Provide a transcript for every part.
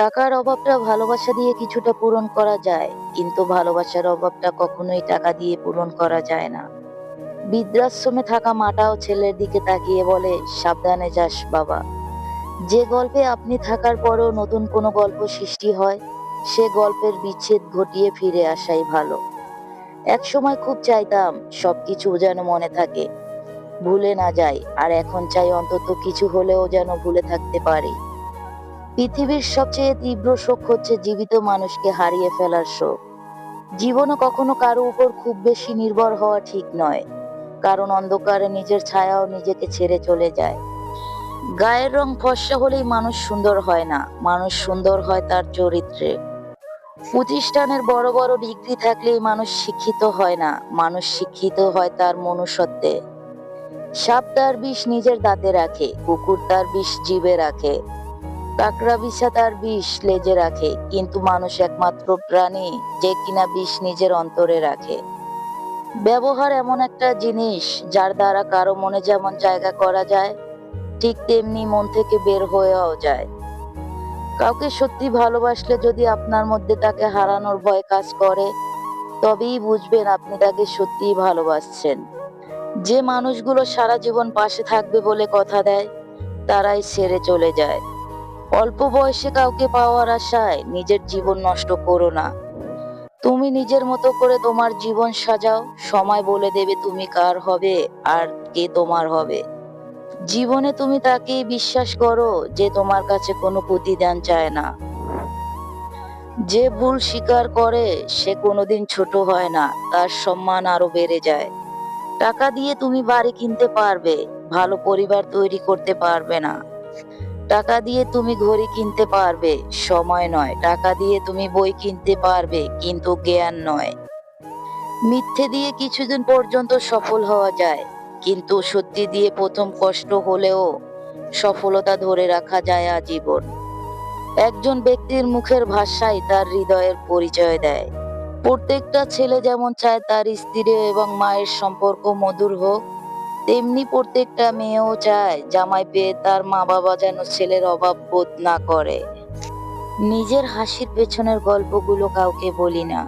টাকার অভাবটা ভালোবাসা দিয়ে কিছুটা পূরণ করা যায়, কিন্তু ভালোবাসার অভাবটা কখনোই টাকা দিয়ে পূরণ করা যায় না। বৃদ্ধাশ্রমে থাকা মাটাও ছেলের দিকে তাকিয়ে বলে, সাবধানে যাস বাবা। যে গল্পে আপনি থাকার পরেও নতুন কোনো গল্প সৃষ্টি হয়, সে গল্পের বিচ্ছেদ ঘটিয়ে ফিরে আসাই ভালো। একসময় খুব চাইতাম সবকিছু যেন মনে থাকে, ভুলে না যাই, আর এখন চাই অন্তত কিছু হলেও যেন ভুলে থাকতে পারি। পৃথিবীর সবচেয়ে তীব্র শোক হচ্ছে জীবিত মানুষকে হারিয়ে ফেলার শোক। জীবনে কখনো কারো উপর খুব বেশি নির্ভর হওয়া ঠিক নয়, কারণ অন্ধকারে নিজের ছায়াও নিজেকে ছেড়ে চলে যায়। গায়ের রং ফর্সা হলেই মানুষ সুন্দর হয় না, মানুষ সুন্দর হয় তার চরিত্রে। প্রতিষ্ঠানের বড় বড় ডিগ্রি থাকলেই মানুষ শিক্ষিত হয় না, মানুষ শিক্ষিত হয় তার মনুষ্যত্বে। সাপ তার বিষ নিজের দাঁতে রাখে, কুকুর তার বিষ জিভে রাখে, কাকড়া বিছা তার বিষ লেজে রাখে, কিন্তু মানুষ একমাত্র প্রাণী যে কিনা বিষ নিজের অন্তরে রাখে। ব্যবহার এমন একটা জিনিস যার দ্বারা কারো মনে যেমন জায়গা করা যায়, ঠিক তেমনি মন থেকে বের হয়েও যায়। কাউকে সত্যি ভালোবাসলে যদি আপনার মধ্যে তাকে হারানোর ভয় কাজ করে, তবেই বুঝবেন আপনি তাকে সত্যিই ভালোবাসছেন। যে মানুষগুলো সারা জীবন পাশে থাকবে বলে কথা দেয়, তারাই ছেড়ে চলে যায়। অল্প বয়সে কাউকে পাওয়ার আশায় নিজের জীবন নষ্ট করো না। তুমি নিজের মতো করে তোমার জীবন সাজাও, সময় বলে দেবে তুমি কার হবে আর কে তোমার হবে। জীবনে তুমি তাকেই বিশ্বাস করো যে তোমার কাছে কোনো প্রতিদান চায় না। যে ভুল স্বীকার করে সে কোনোদিন ছোট হয় না, তার সম্মান আরো বেড়ে যায়। টাকা দিয়ে তুমি বাড়ি কিনতে পারবে, ভালো পরিবার তৈরি করতে পারবে না। টাকা দিয়ে তুমি ঘড়ি কিনতে পারবে, সময় নয়। টাকা দিয়ে তুমি বই কিনতে পারবে, কিন্তু জ্ঞান নয়। মিথ্যে দিয়ে কিছুদিন পর্যন্ত সফল হওয়া যায়, কিন্তু সত্যি দিয়ে প্রথম কষ্ট হলেও সফলতা ধরে রাখা যায় আজীবন। একজন ব্যক্তির মুখের ভাষাই তার হৃদয়ের পরিচয় দেয়। প্রত্যেকটা ছেলে যেমন চায় তার স্ত্রী এবং মায়ের সম্পর্ক মধুর হোক, তেমনি প্রত্যেকটা মেয়েও চায় জামাই পেয়ে তার মা বাবা যেন ছেলের অভাব বোধ না করে। নিজের হাসির পেছনের গল্পগুলো কাউকে বলি না।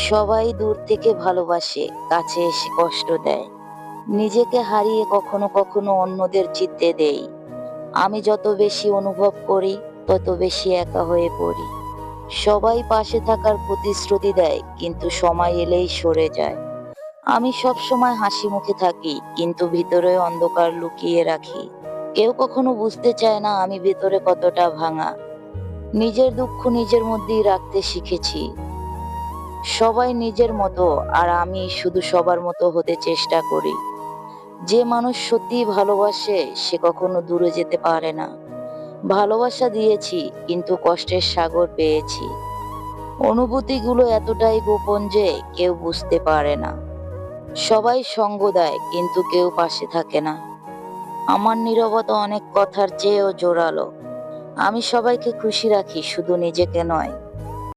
সবাই দূর থেকে ভালোবাসে, কাছে এসে কষ্ট দেয়। নিজেকে হারিয়ে কখনো কখনো অন্যদের জিততে দেই। আমি যত বেশি অনুভব করি, তত বেশি একা হয়ে পড়ি। সবাই পাশে থাকার প্রতিশ্রুতি দেয়, কিন্তু সময় এলেই সরে যায়। আমি সব সময় হাসি মুখে থাকি, কিন্তু ভিতরে অন্ধকার লুকিয়ে রাখি। কেউ কখনো বুঝতে চায় না আমি ভেতরে কতটা ভাঙা। নিজের দুঃখ নিজের মধ্যেই রাখতে শিখেছি। সবাই নিজের মতো, আর আমি শুধু সবার মতো হতে চেষ্টা করি। যে মানুষ সত্যিই ভালোবাসে সে কখনো দূরে যেতে পারে না। ভালোবাসা দিয়েছি, কিন্তু কষ্টের সাগর পেয়েছি। অনুভূতিগুলো এতটাই গোপন যে কেউ বুঝতে পারে না। সবাই সঙ্গ দেয়, কিন্তু কেউ পাশে থাকে না। আমার নীরবতা অনেক কথার চেয়েও জোরালো। আমি সবাইকে খুশি রাখি, শুধু নিজেকে নয়।